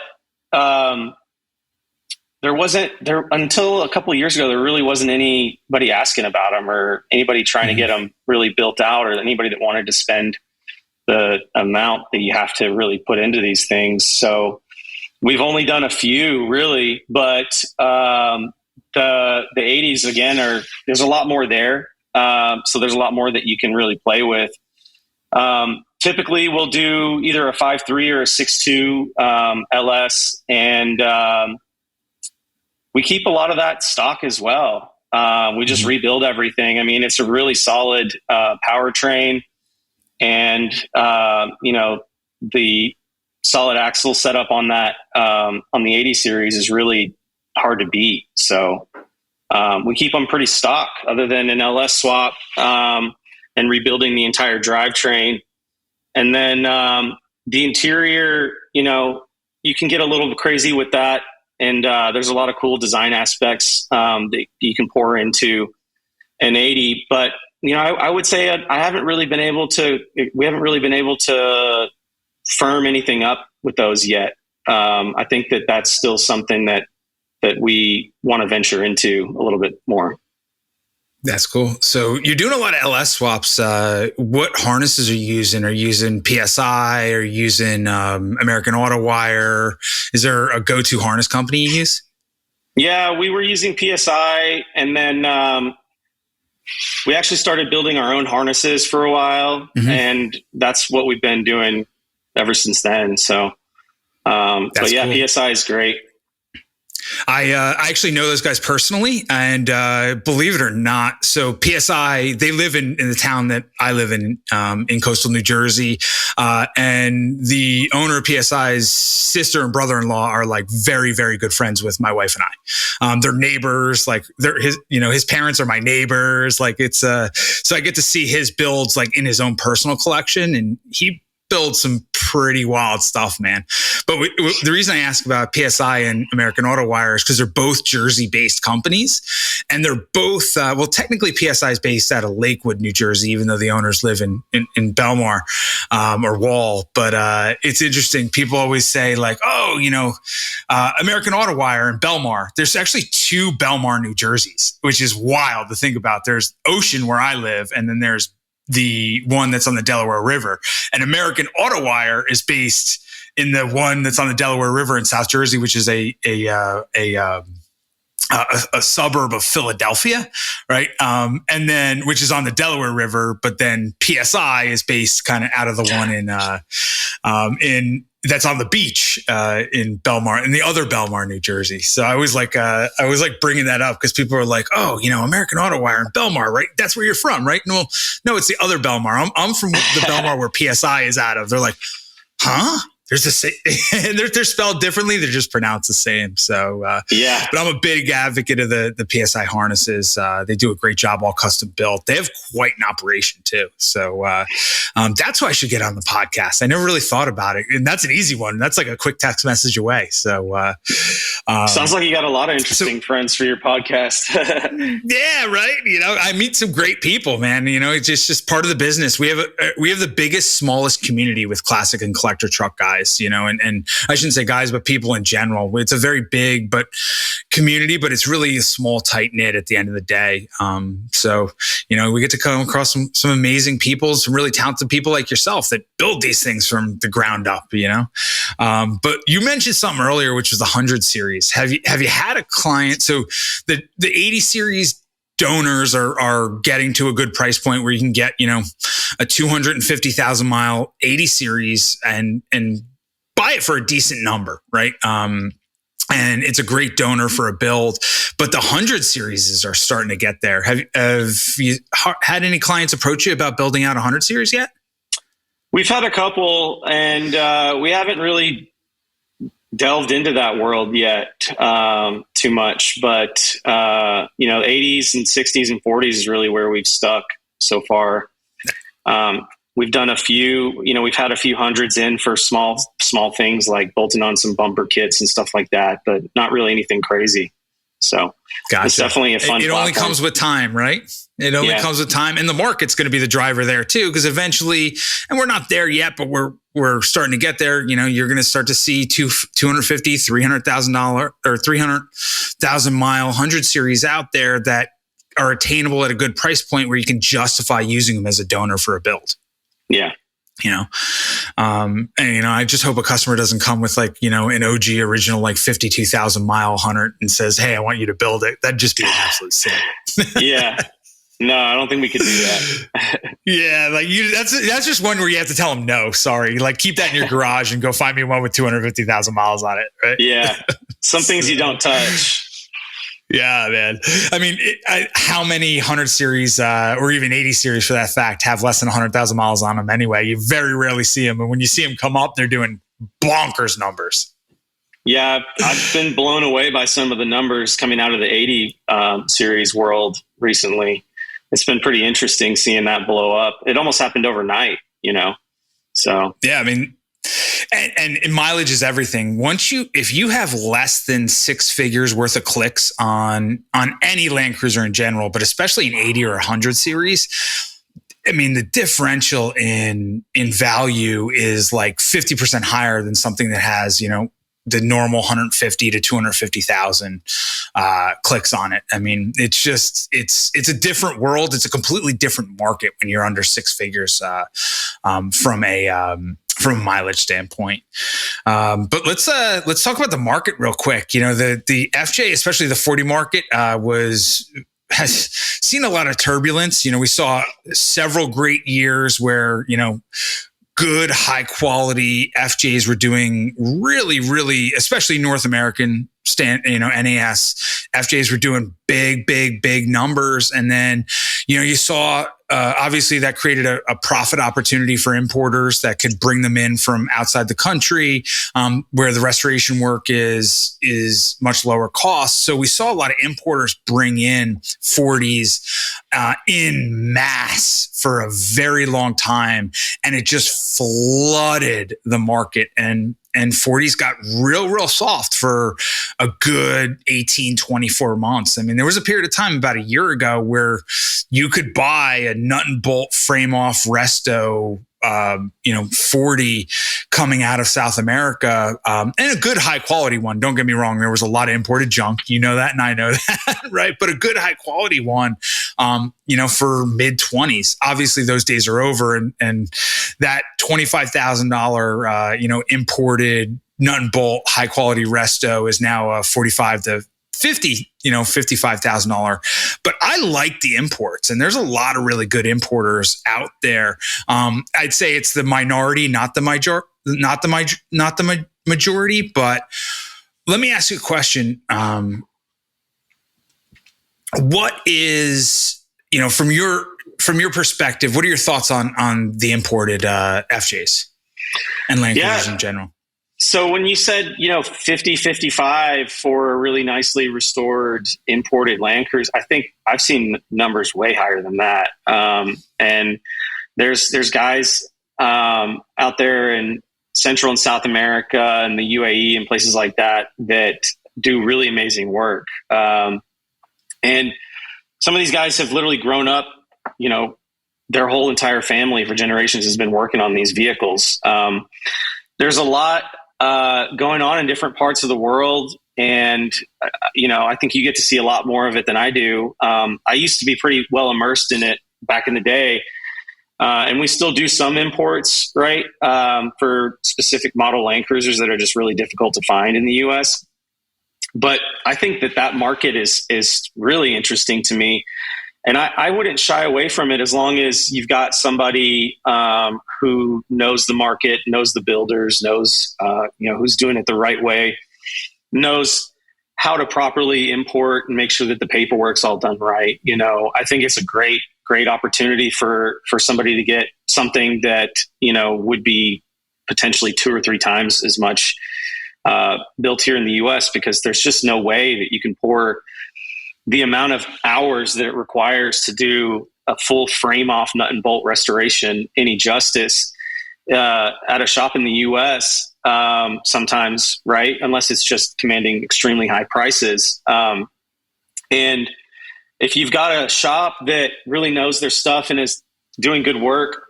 there wasn't until a couple of years ago. There really wasn't anybody asking about them, or anybody trying to get them really built out, or anybody that wanted to spend the amount that you have to really put into these things. So we've only done a few, really, but the 80s again there's a lot more there. So there's a lot more that you can really play with. Typically, we'll do either a 5.3 or a 6.2 LS, and we keep a lot of that stock as well. We just rebuild everything. I mean, it's a really solid powertrain, and the solid axle setup on that on the 80 series is really hard to beat. So we keep them pretty stock, other than an LS swap and rebuilding the entire drivetrain. And then the interior, you can get a little crazy with that. And there's a lot of cool design aspects that you can pour into an 80. But, I would say we haven't really been able to firm anything up with those yet. I think that's still something that we want to venture into a little bit more. That's cool. So you're doing a lot of LS swaps. What harnesses are you using? Are you using PSI? Are you using American Auto Wire? Is there a go-to harness company you use? Yeah, we were using PSI, and then we actually started building our own harnesses for a while, and that's what we've been doing ever since then. So, but yeah, cool. PSI is great. I actually know those guys personally, and believe it or not, so PSI, they live in the town that I live in coastal New Jersey, and the owner of PSI's sister and brother-in-law are like very, very good friends with my wife and I. They're neighbors, like his parents are my neighbors. Like it's so I get to see his builds like in his own personal collection, and he build some pretty wild stuff, man. But the reason I ask about PSI and American Auto Wire is because they're both Jersey-based companies, and they're both technically PSI is based out of Lakewood, New Jersey, even though the owners live in Belmar or Wall. But it's interesting. People always say like, American Auto Wire and Belmar. There's actually two Belmar, New Jerseys, which is wild to think about. There's Ocean where I live, and then there's the one that's on the Delaware River. And American Auto Wire is based in the one that's on the Delaware River in South Jersey, which is a suburb of Philadelphia, right? And then, which is on the Delaware River, but then PSI is based kind of out of the one in that's on the beach in Belmar, in the other Belmar, New Jersey. So I was like bringing that up because people are like, oh, American Auto Wire in Belmar, right? That's where you're from, right? No, it's the other Belmar. I'm from the Belmar where PSI is out of. They're like, huh? There's the same, they're spelled differently. They're just pronounced the same. So yeah, but I'm a big advocate of the PSI harnesses. They do a great job, all custom built. They have quite an operation too. So that's why I should get on the podcast. I never really thought about it, and that's an easy one. That's like a quick text message away. So sounds like you got a lot of interesting friends for your podcast. Yeah, right. I meet some great people, man. It's just part of the business. We have the biggest, smallest community with classic and collector truck guys. And I shouldn't say guys, but people in general. It's a very big community, but it's really a small, tight knit at the end of the day. So we get to come across some amazing people, some really talented people like yourself that build these things from the ground up. But you mentioned something earlier, which was the 100 series. Have you had a client? So the 80 series donors are getting to a good price point where you can get, a 250,000 mile 80 series and buy it for a decent number, right? And it's a great donor for a build, but the 100 series are starting to get there. Have you had any clients approach you about building out a 100 series yet? We've had a couple, and we haven't really delved into that world yet too much, but 80s and 60s and 40s is really where we've stuck so far. We've done a few, we've had a few hundreds in for small things like bolting on some bumper kits and stuff like that, but not really anything crazy. So gotcha. It's definitely a fun It only comes with time, right? It only comes with time, and the market's going to be the driver there too, because eventually, and we're not there yet, but we're starting to get there. You're going to start to see $250,000, $300,000 or 300,000 mile 100 series out there that are attainable at a good price point where you can justify using them as a donor for a build. Yeah. I just hope a customer doesn't come with an OG original, 52,000 mile 100 and says, hey, I want you to build it. That'd just be an absolute sin. Yeah. No, I don't think we could do that. Yeah. That's just one where you have to tell them, no, sorry. Keep that in your garage and go find me one with 250,000 miles on it. Right? Yeah. Some things you don't touch. Yeah, man. I mean, how many 100 series or even 80 series for that fact have less than 100,000 miles on them anyway? You very rarely see them. And when you see them come up, they're doing bonkers numbers. Yeah, I've been blown away by some of the numbers coming out of the 80 series world recently. It's been pretty interesting seeing that blow up. It almost happened overnight, So yeah, I mean, and mileage is everything. If you have less than 6 figures worth of clicks on any Land Cruiser in general, but especially an 80 or 100 series, I mean, the differential in value is 50% higher than something that has, the normal 150 to 250,000 clicks on it. I mean, it's a different world. It's a completely different market when you're under 6 figures from a mileage standpoint. But let's talk about the market real quick. The FJ, especially the 40 market, has seen a lot of turbulence. We saw several great years where, good, high quality FJs were doing really, really, especially North American NAS FJs were doing big numbers. And then, you saw, obviously that created a profit opportunity for importers that could bring them in from outside the country, where the restoration work is much lower cost. So we saw a lot of importers bring in 40s in mass for a very long time, and it just flooded the market, and 40s got real soft for a good 18, 24 months. I mean, there was a period of time about a year ago where you could buy a nut and bolt frame off resto, 40 coming out of South America, and a good high quality one. Don't get me wrong. There was a lot of imported junk. You know that, and I know that, right? But a good high quality one, for mid-20s. Obviously those days are over, and that $25,000, imported nut and bolt high quality resto is now a $45,000 to $55,000. But I like the imports, and there's a lot of really good importers out there. I'd say it's the minority, not the majority. But let me ask you a question. What is, from your perspective, what are your thoughts on the imported FJs and Land Cruisers in general? So when you said, 50, 55 for a really nicely restored imported Land Cruiser, I think I've seen numbers way higher than that. And there's guys out there in Central and South America and the UAE and places like that do really amazing work. And some of these guys have literally grown up, their whole entire family for generations has been working on these vehicles. There's a lot going on in different parts of the world. And, I think you get to see a lot more of it than I do. I used to be pretty well immersed in it back in the day. And we still do some imports, right? For specific model Land Cruisers that are just really difficult to find in the US. But I think that market is really interesting to me. And I wouldn't shy away from it as long as you've got somebody who knows the market, knows the builders, knows who's doing it the right way, knows how to properly import and make sure that the paperwork's all done right. I think it's a great opportunity for somebody to get something that would be potentially 2 or 3 times as much built here in the US, because there's just no way that you can pour the amount of hours that it requires to do a full frame off nut and bolt restoration any justice at a shop in the US sometimes, right? Unless it's just commanding extremely high prices. And if you've got a shop that really knows their stuff and is doing good work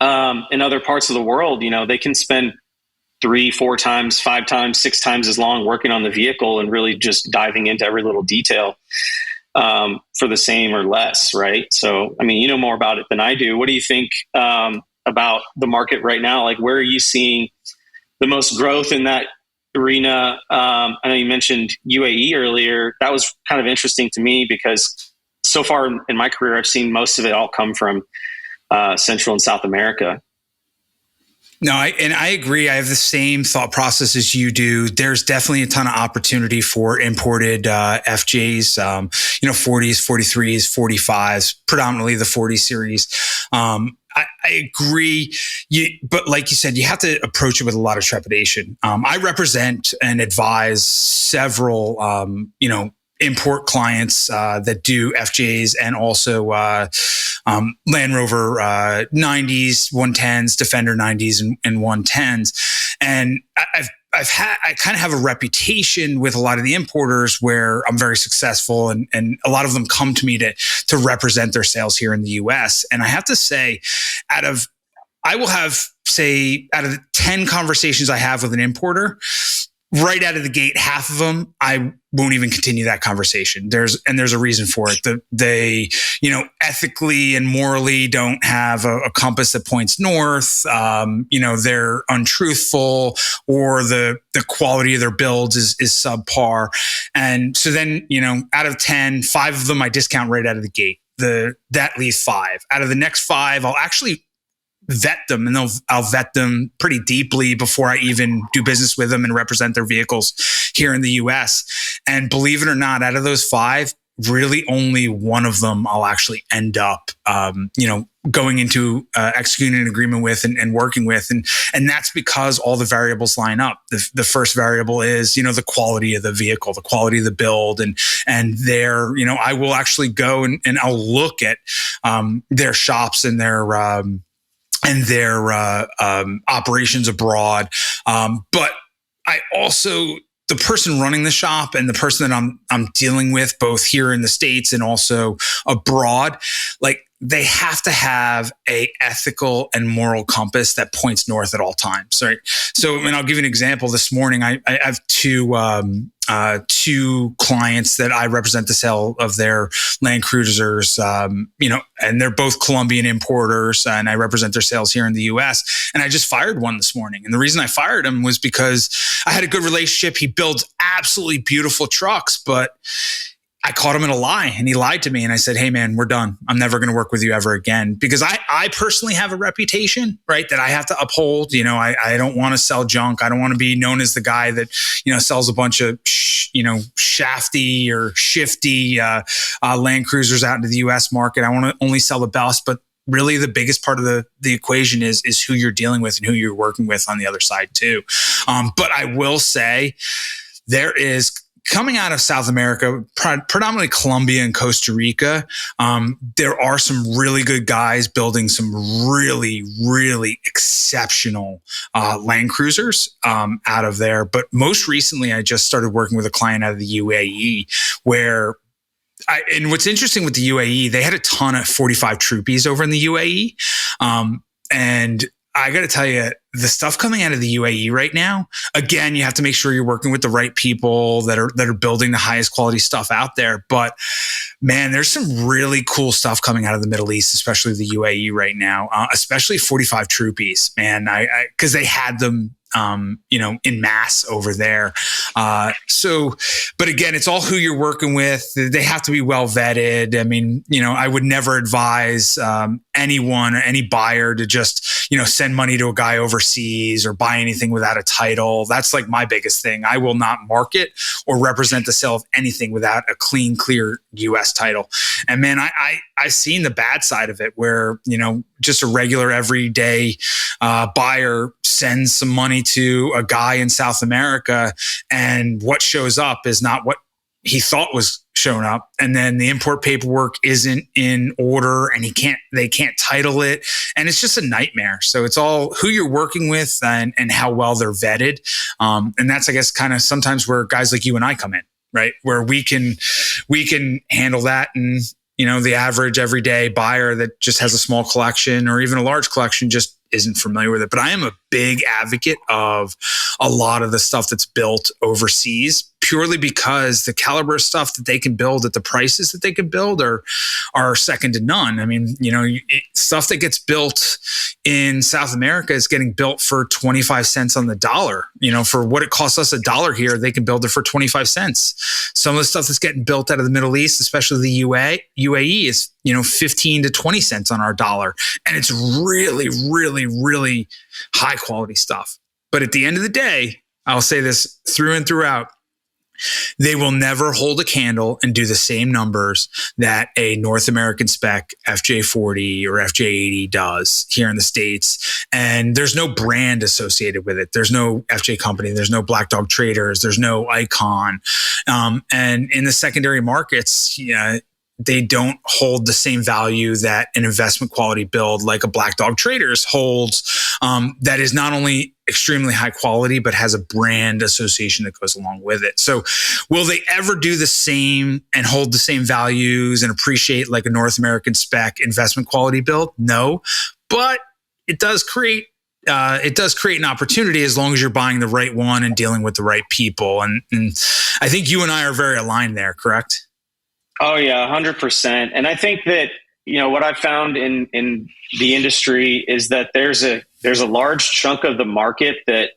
in other parts of the world, they can spend 3, 4 times, 5 times, 6 times as long working on the vehicle and really just diving into every little detail for the same or less, right? So, you know more about it than I do. What do you think about the market right now? Like, where are you seeing the most growth in that arena? I know you mentioned UAE earlier. That was kind of interesting to me because so far in my career, I've seen most of it all come from Central and South America. No, I agree. I have the same thought process as you do. There's definitely a ton of opportunity for imported FJs, 40s, 43s, 45s, predominantly the 40 series. I agree. But like you said, you have to approach it with a lot of trepidation. I represent and advise several, import clients that do FJs and also Land Rover 90s, 110s, Defender 90s, and 110s. And I kind of have a reputation with a lot of the importers where I'm very successful, and a lot of them come to me to represent their sales here in the US. And I have to say, out of the 10 conversations I have with an importer, right out of the gate, half of them, I won't even continue that conversation. There's a reason for it. They, ethically and morally don't have a compass that points north. They're untruthful, or the quality of their builds is subpar. And so then, out of 10, 5 of them I discount right out of the gate. That leaves 5. Out of the next 5, I'll actually vet them, and I'll vet them pretty deeply before I even do business with them and represent their vehicles here in the US. And believe it or not, out of those 5, really only one of them I'll actually end up, going into executing an agreement with and working with. And that's because all the variables line up. The first variable is, the quality of the vehicle, the quality of the build. And there, I will actually go and I'll look at their shops and their operations abroad. But I also, the person running the shop and the person that I'm dealing with both here in the States and also abroad, like, they have to have a ethical and moral compass that points north at all times, right? So, and I'll give you an example. This morning, I have two clients that I represent the sale of their Land Cruisers, and they're both Colombian importers, and I represent their sales here in the U.S. And I just fired one this morning. And the reason I fired him was because I had a good relationship. He builds absolutely beautiful trucks, but I caught him in a lie, and he lied to me. And I said, hey man, we're done. I'm never going to work with you ever again, because I personally have a reputation, right, that I have to uphold. I don't want to sell junk. I don't want to be known as the guy that, sells a bunch of, shafty or shifty Land Cruisers out into the US market. I want to only sell the best, but really the biggest part of the equation is who you're dealing with and who you're working with on the other side too. But I will say there is, coming out of South America, predominantly Colombia and Costa Rica, there are some really good guys building some really, really exceptional Land Cruisers out of there. But most recently, I just started working with a client out of the UAE where and what's interesting with the UAE, they had a ton of 45 Troopies over in the UAE. And I got to tell you, the stuff coming out of the UAE right now, again, you have to make sure you're working with the right people that are building the highest quality stuff out there. But man, there's some really cool stuff coming out of the Middle East, especially the UAE right now, especially 45 Troopies, man, because they had them in mass over there. But again, it's all who you're working with. They have to be well vetted. I mean, I would never advise anyone or any buyer to just, send money to a guy overseas or buy anything without a title. That's like my biggest thing. I will not market or represent the sale of anything without a clean, clear US title. And man, I've seen the bad side of it where, just a regular everyday buyer sends some money to a guy in South America, and what shows up is not what he thought was showing up. And then the import paperwork isn't in order, and they can't title it. And it's just a nightmare. So it's all who you're working with and how well they're vetted. And that's, I guess, kind of sometimes where guys like you and I come in, right? Where we can handle that. And, the average everyday buyer that just has a small collection or even a large collection just isn't familiar with it. But I am a big advocate of a lot of the stuff that's built overseas, purely because the caliber of stuff that they can build at the prices that they can build are second to none. I mean, stuff that gets built in South America is getting built for 25 cents on the dollar. For what it costs us $1 here, they can build it for 25 cents. Some of the stuff that's getting built out of the Middle East, especially the UAE, is 15 to 20 cents on our dollar. And it's really, really, really high quality stuff. But at the end of the day, I'll say this through and throughout, they will never hold a candle and do the same numbers that a North American spec FJ40 or FJ80 does here in the States. And there's no brand associated with it. There's no FJ company. There's no Black Dog Traders. There's no Icon. And in the secondary markets, they don't hold the same value that an investment quality build like a Black Dog Traders holds, that is not only extremely high quality, but has a brand association that goes along with it. So will they ever do the same and hold the same values and appreciate like a North American spec investment quality build? No, but it does create an opportunity as long as you're buying the right one and dealing with the right people. And I think you and I are very aligned there, correct? Oh yeah, 100%. And I think that, what I've found in the industry is that there's a large chunk of the market that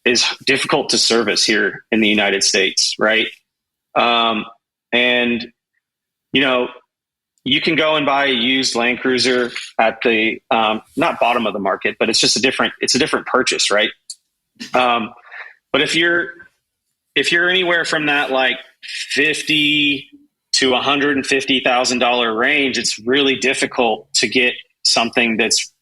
is difficult to service here in the United States. Right. And, you can go and buy a used Land Cruiser at the, not bottom of the market, but it's a different purchase. Right. But if you're anywhere from that, like 50 to $150,000 range, it's really difficult to get something that's,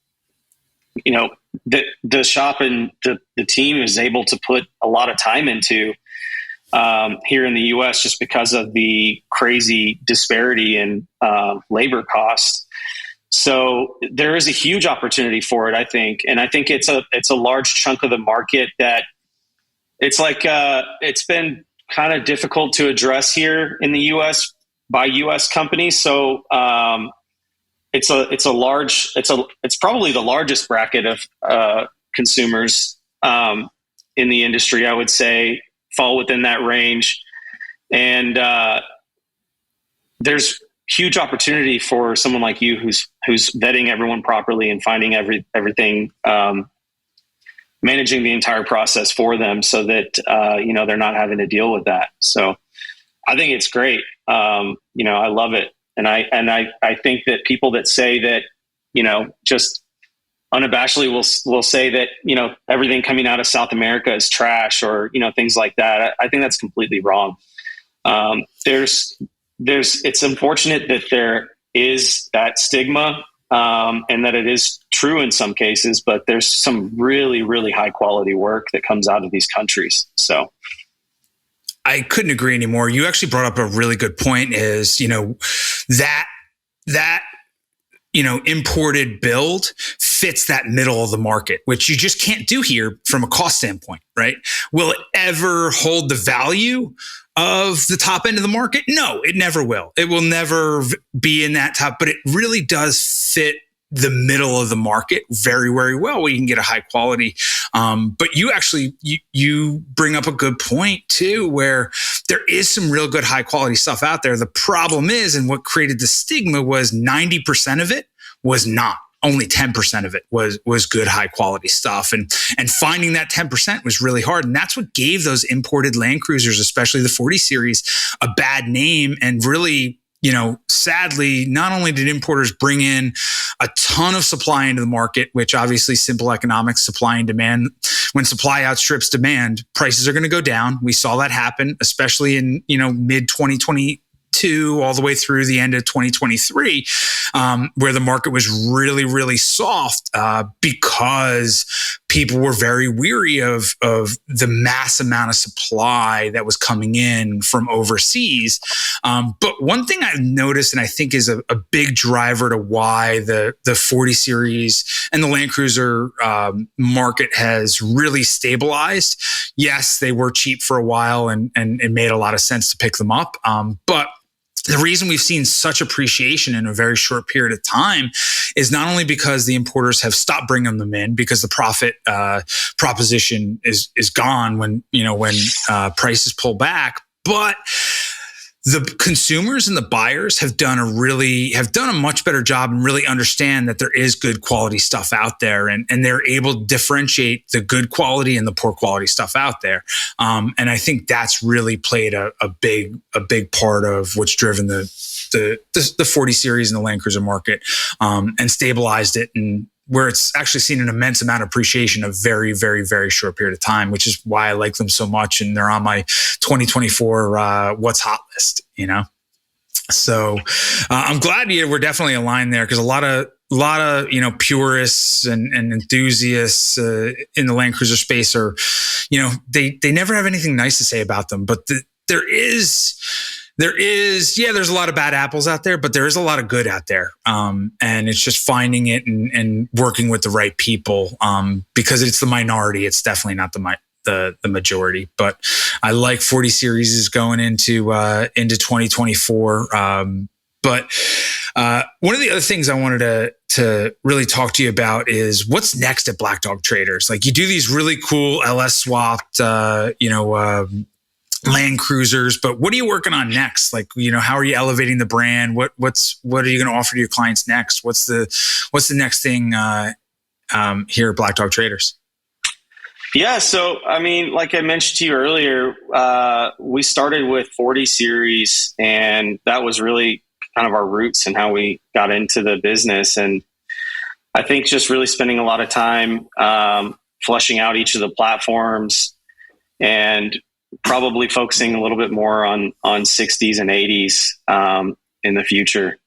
that the shop and the team is able to put a lot of time into here in the U.S. just because of the crazy disparity in labor costs. So there is a huge opportunity for it, I think, and I think it's a large chunk of the market that it's like it's been kind of difficult to address here in the U.S. by U.S. companies. So it's probably the largest bracket of consumers in the industry. I would say fall within that range, and there's huge opportunity for someone like you who's vetting everyone properly and finding everything, managing the entire process for them so that they're not having to deal with that. So I think it's great. I love it. And I think that people that say that, just unabashedly will say that, everything coming out of South America is trash or, things like that. I think that's completely wrong. It's unfortunate that there is that stigma, and that it is true in some cases, but there's some really, really high quality work that comes out of these countries. So I couldn't agree anymore. You actually brought up a really good point is, that imported build fits that middle of the market, which you just can't do here from a cost standpoint, right? Will it ever hold the value of the top end of the market? No, it never will. It will never be in that top, but it really does fit the middle of the market very, very well. We can get a high quality. But you bring up a good point too, where there is some real good high quality stuff out there. The problem is, and what created the stigma was 90% of it was not. Only 10% of it was good high quality stuff. And finding that 10% was really hard. And that's what gave those imported Land Cruisers, especially the 40 series, a bad name. And really, sadly, not only did importers bring in a ton of supply into the market, which obviously simple economics, supply and demand, when supply outstrips demand, prices are going to go down. We saw that happen, especially in, mid 2022 all the way through the end of 2023, where the market was really, really soft because people were very weary of the mass amount of supply that was coming in from overseas. But one thing I've noticed, and I think is a big driver to why the 40 series and the Land Cruiser market has really stabilized. Yes, they were cheap for a while and it made a lot of sense to pick them up. But the reason we've seen such appreciation in a very short period of time is not only because the importers have stopped bringing them in because the profit proposition is gone when prices pull back, but the consumers and the buyers have done a much better job and really understand that there is good quality stuff out there, and they're able to differentiate the good quality and the poor quality stuff out there. And I think that's really played a big part of what's driven the 40 series in the Land Cruiser market, and stabilized it, and where it's actually seen an immense amount of appreciation in a very, very, very short period of time, which is why I like them so much. And they're on my 2024 What's Hot list, So I'm glad we're definitely aligned there, because a lot of purists and enthusiasts in the Land Cruiser space are, they never have anything nice to say about them. But there's a lot of bad apples out there, but there is a lot of good out there. And it's just finding it and working with the right people, because it's the minority. It's definitely not the majority. But I like 40 series is going into 2024. But one of the other things I wanted to really talk to you about is what's next at Black Dog Traders. Like, you do these really cool LS swapped, Land Cruisers, but what are you working on next? Like, how are you elevating the brand? What are you going to offer to your clients next? What's the next thing here at Black Dog Traders? Yeah. So, like I mentioned to you earlier, we started with 40 series, and that was really kind of our roots and how we got into the business. And I think just really spending a lot of time fleshing out each of the platforms, and probably focusing a little bit more on 60s and 80s in the future,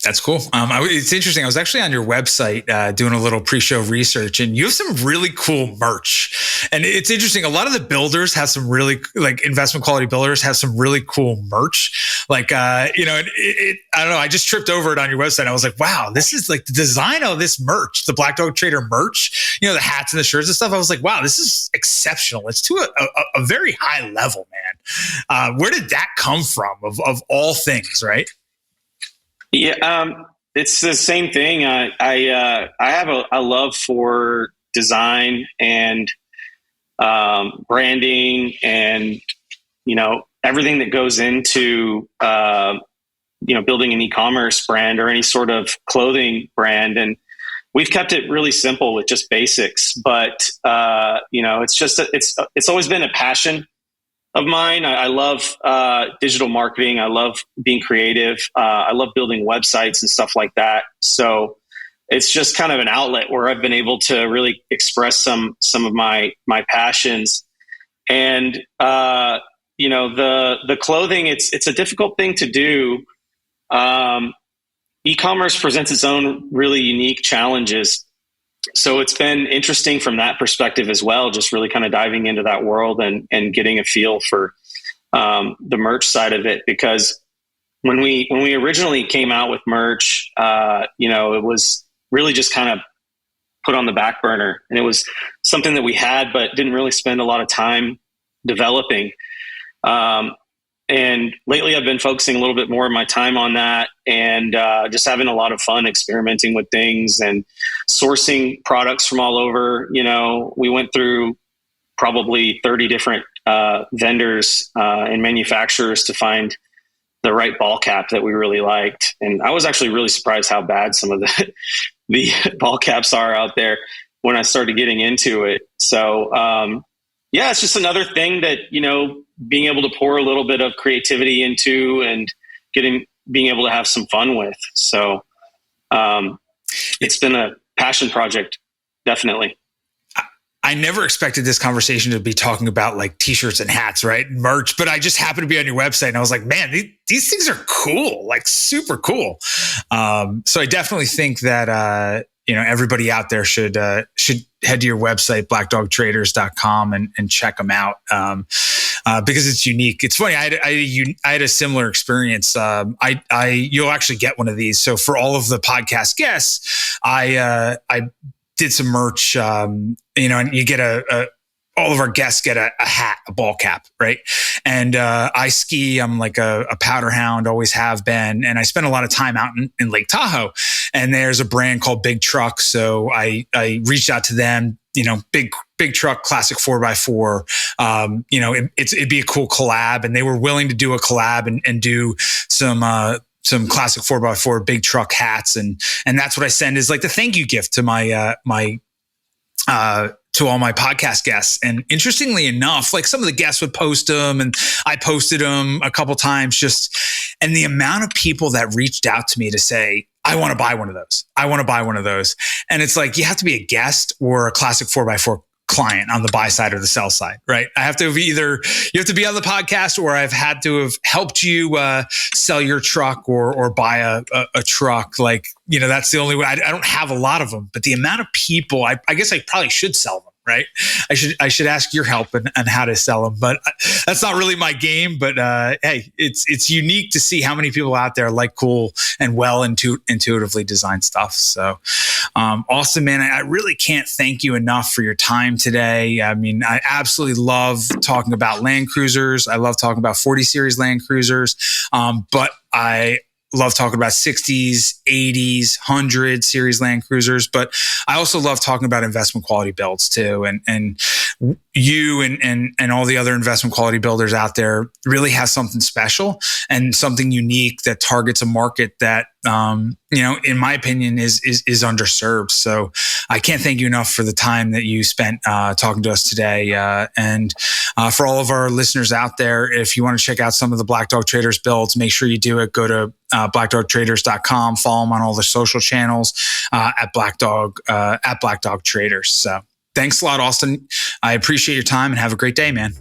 That's cool. It's interesting. I was actually on your website doing a little pre-show research, and you have some really cool merch. And it's interesting. A lot of the builders have some really, like, investment quality builders have some really cool merch. Like, I don't know. I just tripped over it on your website. I was like, wow, this is like the design of this merch, the Black Dog Trader merch, the hats and the shirts and stuff. I was like, wow, this is exceptional. It's to a very high level, man. Where did that come from of all things, right? Yeah, it's the same thing. I have a love for design and branding, and everything that goes into building an e-commerce brand or any sort of clothing brand. And we've kept it really simple with just basics. But it's always been a passion of mine. I love digital marketing. I love being creative. I love building websites and stuff like that. So it's just kind of an outlet where I've been able to really express some of my passions. And the clothing, it's a difficult thing to do. E-commerce presents its own really unique challenges. So it's been interesting from that perspective as well, just really kind of diving into that world and getting a feel for the merch side of it. Because when we originally came out with merch, it was really just kind of put on the back burner, and it was something that we had but didn't really spend a lot of time developing. And lately I've been focusing a little bit more of my time on that, and just having a lot of fun experimenting with things and sourcing products from all over. We went through probably 30 different vendors and manufacturers to find the right ball cap that we really liked. And I was actually really surprised how bad some of the ball caps are out there when I started getting into it. So, it's just another thing that, being able to pour a little bit of creativity into and being able to have some fun with. So, it's been a passion project, definitely. I never expected this conversation to be talking about like t-shirts and hats, right? Merch, but I just happened to be on your website and I was like, man, these things are cool, like super cool. So I definitely think that, everybody out there should head to your website, blackdogtraders.com and check them out. Because it's unique. It's funny. I had a similar experience. You'll actually get one of these. So for all of the podcast guests, I did some merch, and you get all of our guests get a hat, a ball cap, right? And I ski. I'm like a powder hound, always have been. And I spend a lot of time out in Lake Tahoe. And there's a brand called Big Truck. So I reached out to them, big truck, classic 4x4. It'd be a cool collab. And they were willing to do a collab and do some classic 4x4 big truck hats. And that's what I send as like the thank you gift to my to all my podcast guests. And interestingly enough, like some of the guests would post them and I posted them a couple times and the amount of people that reached out to me to say, I want to buy one of those. I want to buy one of those. And it's like, you have to be a guest or a classic 4x4 client on the buy side or the sell side, right? I have to you have to be on the podcast, or I've had to have helped you sell your truck or buy a truck. Like, that's the only way. I don't have a lot of them, but the amount of people, I guess I probably should sell them. Right. I should ask your help on how to sell them, but that's not really my game. But hey, it's unique to see how many people out there like cool and well intuitively designed stuff. So, Austin, man, I really can't thank you enough for your time today. I mean, I absolutely love talking about Land Cruisers. I love talking about 40 series Land Cruisers, but I love talking about 60s, 80s, 100 series Land Cruisers, but I also love talking about investment quality builds too. And you and all the other investment quality builders out there really has something special and something unique that targets a market that, in my opinion is underserved. So I can't thank you enough for the time that you spent talking to us today. And for all of our listeners out there, if you want to check out some of the Black Dog Traders builds, make sure you do it. Go to blackdogtraders.com, follow them on all the social channels at Black Dog Traders. So thanks a lot, Austin. I appreciate your time and have a great day, man.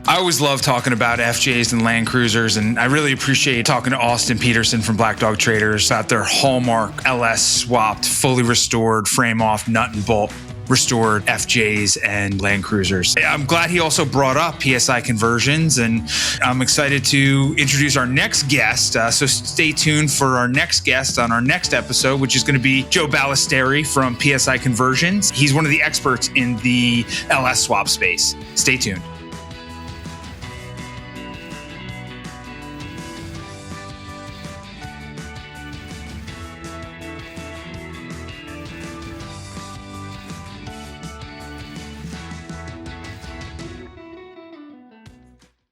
I always love talking about FJs and Land Cruisers, and I really appreciate talking to Austin Petersen from Black Dog Traders at their hallmark LS swapped, fully restored, frame off, nut and bolt restored FJs and Land Cruisers. I'm glad he also brought up PSI conversions, and I'm excited to introduce our next guest. So stay tuned for our next guest on our next episode, which is going to be Joe Ballesteri from PSI Conversions. He's one of the experts in the LS swap space. Stay tuned.